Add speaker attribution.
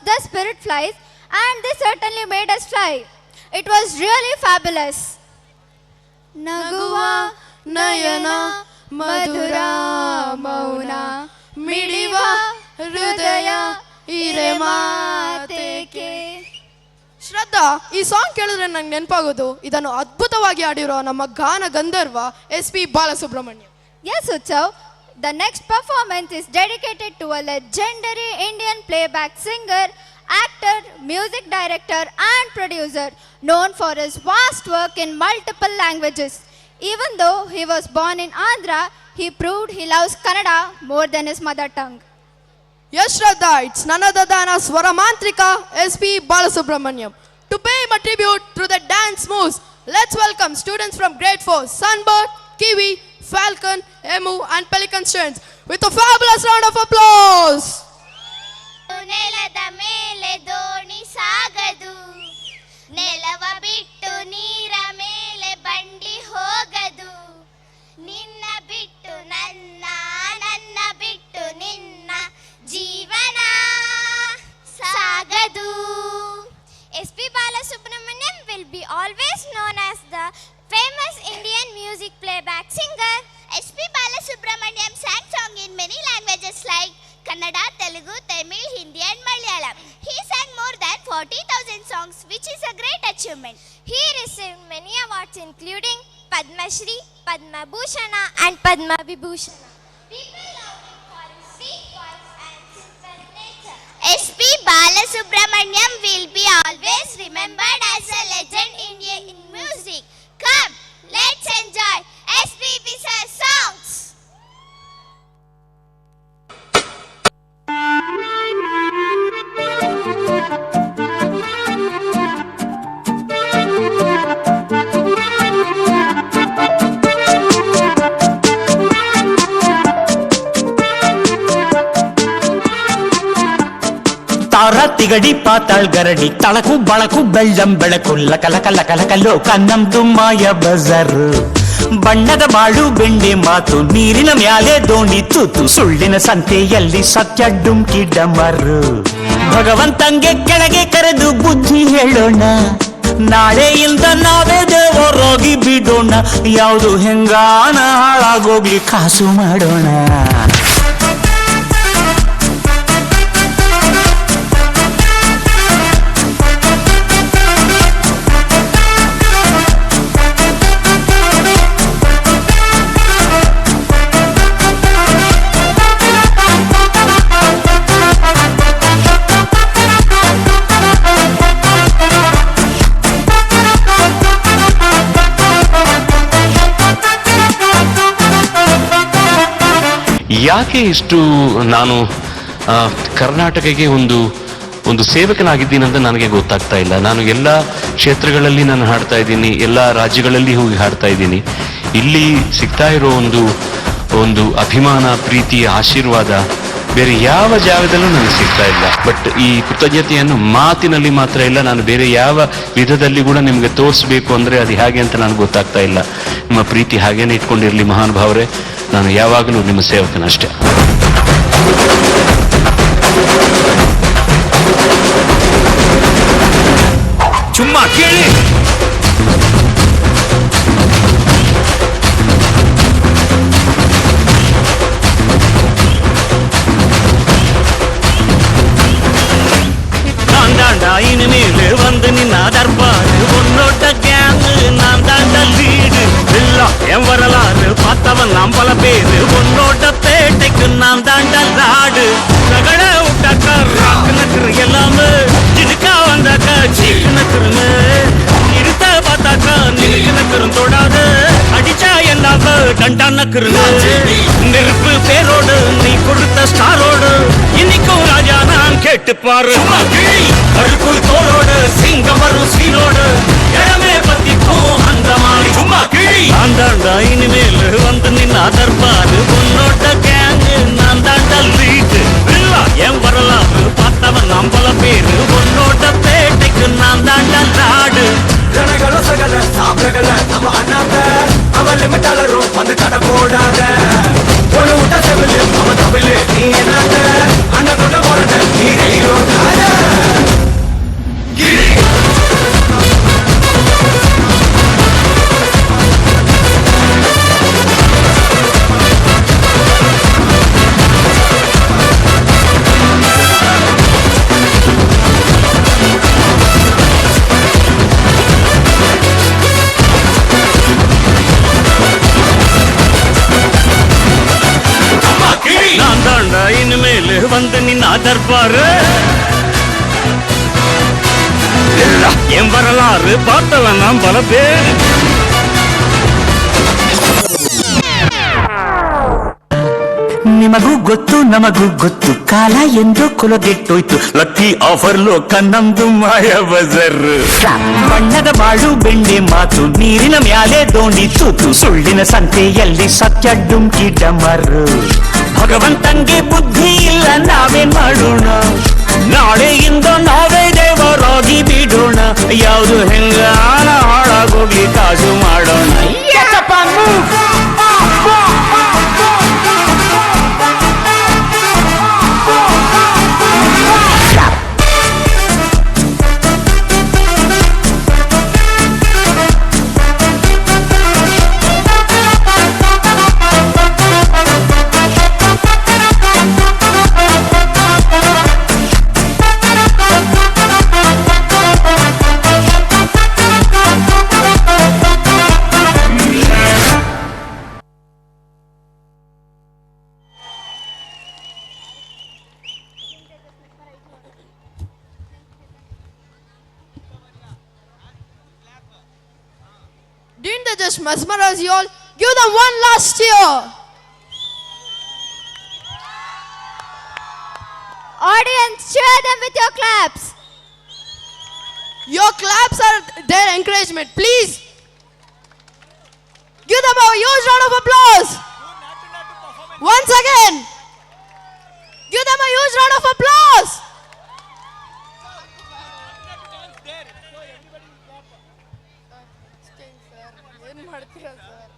Speaker 1: the spirit flies, and they certainly made us fly. It was really fabulous.
Speaker 2: ನಗುವ ನಯನ ಮಧುರ ಮೌನ ಮಿಡಿವ ಹೃದಯ ಇರೆ ಮಾತೇಕೆ. ಶ್ರದ್ಧಾ, ಈ ಸಾಂಗ್ ಕೇಳಿದ್ರೆ ನಂಗೆ ನೆನಪಾಗೋದು ಇದನ್ನು ಅದ್ಭುತವಾಗಿ ಆಡಿರೋ ನಮ್ಮ ಗಾನ ಗಂಧರ್ವ SP Balasubrahmanyam.
Speaker 1: Yes, Utsav. The next performance is dedicated to a legendary Indian playback singer, actor, music director and producer known for his vast work in multiple languages. Even though he was born in Andhra, he proved he loves Kannada more than his mother tongue.
Speaker 2: Yes, Shraddha, it's none other than our Swaramantrika SP Balasubramaniam. To pay him a tribute through the dance moves, let's welcome students from grade 4, Sunbird, Kiwi, Falcon, Emu and Pelican students with a fabulous round of applause.
Speaker 3: ನೆಲದ ಮೇಲೆ ದೋಣಿ ಸಾಗದು, ನೆಲವ ಬಿಟ್ಟು ನೀರ ಮೇಲೆ ಬಂಡಿ ಹೋಗದು, ನಿನ್ನ ಬಿಟ್ಟು ನನ್ನ, ನನ್ನ ಬಿಟ್ಟು ನಿನ್ನ ಜೀವನ ಸಾಗದು. SP Balasubramaniam will be always known as the famous Indian music playback singer. SP Balasubramaniam sang songs in many languages like Kannada, Telugu, Tamil, Hindi and Malayalam. He sang more than 40,000 songs, which is a great achievement. He received many awards including Padma Shri, Padma Bhushana and Padma Vibhushana. People love him for his sweet voice and simple nature. SP Balasubramaniam will be always remembered as a legend in Indian music. Come, let's enjoy SPB sir's songs.
Speaker 4: ತಾರ ತಿಗಡಿ ಪಾತಾಳ್ ಗರಡಿ ತಳಕು ಬಳಕು ಬೆಳ್ಳಂ ಬೆಳಕು ಲಕಲಕ ಲಕಲಕ ಲೋಕ ನಮ್ದು ಮಾಯ ಬಜಾರು. ಬಣ್ಣದ ಬಾಳು ಬೆಂಡೆ ಮಾತು ನೀರಿನ ಮ್ಯಾಲೆ ದೋಣಿ ತೂತು ಸುಳ್ಳಿನ ಸಂತೆಯಲ್ಲಿ ಸತ್ಯ ಡುಮ್ಕಿ ಡಮರು. ಭಗವಂತಂಗೆ ಕೆಳಗೆ ಕರೆದು ಬುದ್ಧಿ ಹೇಳೋಣ, ನಾಳೆಯಿಂದ ನಾವೇ ದೇವರೋಗಿ ಬಿಡೋಣ. ಯಾವುದು ಹೆಂಗಾನ ಹಾಳಾಗೋಗ್ಲಿ ಕಾಸು ಮಾಡೋಣ.
Speaker 5: ಯಾಕೆ ಇಷ್ಟು ನಾನು ಕರ್ನಾಟಕಕ್ಕೆ ಒಂದು ಸೇವಕನಾಗಿದ್ದೀನಿ ಅಂತ ನನಗೆ ಗೊತ್ತಾಗ್ತಾ ಇಲ್ಲ. ನಾನು ಎಲ್ಲ ಕ್ಷೇತ್ರಗಳಲ್ಲಿ ನಾನು ಹಾಡ್ತಾ ಇದ್ದೀನಿ, ಎಲ್ಲ ರಾಜ್ಯಗಳಲ್ಲಿ ಹೋಗಿ ಹಾಡ್ತಾ ಇದ್ದೀನಿ. ಇಲ್ಲಿ ಸಿಗ್ತಾ ಇರೋ ಒಂದು ಅಭಿಮಾನ, ಪ್ರೀತಿ, ಆಶೀರ್ವಾದ ಬೇರೆ ಯಾವ ಜಾಗದಲ್ಲೂ ನನಗೆ ಸಿಗ್ತಾ ಇಲ್ಲ. ಬಟ್ ಈ ಕೃತಜ್ಞತೆಯನ್ನು ಮಾತಿನಲ್ಲಿ ಮಾತ್ರ ಇಲ್ಲ, ನಾನು ಬೇರೆ ಯಾವ ವಿಧದಲ್ಲಿ ಕೂಡ ನಿಮಗೆ ತೋರಿಸ್ಬೇಕು ಅಂದರೆ ಅದು ಹೇಗೆ ಅಂತ ನನಗೆ ಗೊತ್ತಾಗ್ತಾ ಇಲ್ಲ. ನಿಮ್ಮ ಪ್ರೀತಿ ಹಾಗೇನೆ ಇಟ್ಕೊಂಡಿರಲಿ ಮಹಾನುಭಾವರೇ. ನಾನು ಯಾವಾಗಲೂ ನಿಮ್ಮ ಸೇವಕನಷ್ಟೇ. ಚುಮ್ಮ ಕೇಳಿ. இனிமேல் வந்து நின்னா தர்பாரு உன்னோட கேங்கு நான் தாண்ட லீடு. எல்லாம் என் வரலாறு பார்த்தவன் நாம் பல பேரு, உன்னோட பேட்டைக்கு நான் தாண்ட நாடு. ரகட விட்டாக்கா ராக்கு நக்குரு எல்லாமே, ஜிடுக்கா வந்தாக்கா சீக்கு நக்குருன்னு, இருத்த பார்த்தாக்கா நிலுக்கு நக்குரும் தொடாது, அடிச்சா எல்லாம டண்டா நக்குருன்னு. நெருப்பு பேரோடு நீ கொடுத்த ஸ்டாரோடு இன்னைக்கும் ராஜா நான் கேட்டு பாரு. கருக்குள் தோளோடு சிங்கம் வரும் சீனோடு இடமே பத்திக்கும் அந்த மாதிரி சும்மா கிழி. நான் தாண்டா இனிமேல் வந்து நின்னா தர்பாரு உன்னோட கேங்கு நான் தாண்டா லீடு. என் வரலாறு பார்த்தவன் நாம் பல பேரு, உன்னோட பேட்டைக்கு நான் தாண்டா நாடு.
Speaker 6: ಜನಗಳ ಸಗಲ ಸಾಬ್ರಗಳ ನಮ್ಮ ಅಣ್ಣಾತ ಅವಲ್ಲಿ ಮೆಟ್ಟಲರು ಒಂದು ಕಡ போடாத ஒரு ஊட்ட செவிலு அவ தவிலு நீ என்னாத்த அண்ணனோட போராட்ட நீ கைரோடாத.
Speaker 5: என் வரலாறு பார்த்தவன் நாம் பல பேர்.
Speaker 4: ನಿಮಗೂ ಗೊತ್ತು ನಮಗೂ ಗೊತ್ತು ಕಾಲ ಎಂದು ಕೊಲಗೆಟ್ಟೋಯ್ತು ಲಕ್ಕಿ ಆಫರ್ ಲೋಕ ನಮ್ದು ಮಾಯ ಬಜರ್ ಬಣ್ಣದ ಬಾಳು ಬೆಂಡೆ ಮಾತು ನೀರಿನ ಮ್ಯಾಲೆ ದೋಣಿ ತೂತು ಸುಳ್ಳಿನ ಸಂತೆಯಲ್ಲಿ ಸತ್ಯ ಡುಮ್ಕಿ ಡಮರು ಭಗವಂತಂಗೆ ಬುದ್ಧಿ ಇಲ್ಲ ನಾವೇನ್ ಮಾಡೋಣ ನಾಳೆಯಿಂದ ನಾವೇ ದೇವರಾಗಿ ಬಿಡೋಣ ಯಾವುದು ಹೆಂಗಾನ ಹಾಳಾಗೋಗ್ಲಿ ಕಾಜು ಮಾಡೋಣ.
Speaker 2: Didn't they just mesmerize you all? Give them one last cheer.
Speaker 1: Audience, cheer them with your claps.
Speaker 2: Your claps are their encouragement. Please give them a huge round of applause. Once again, give them a huge round of applause. ಏನು ಮಾಡ್ತೀರಾ sir?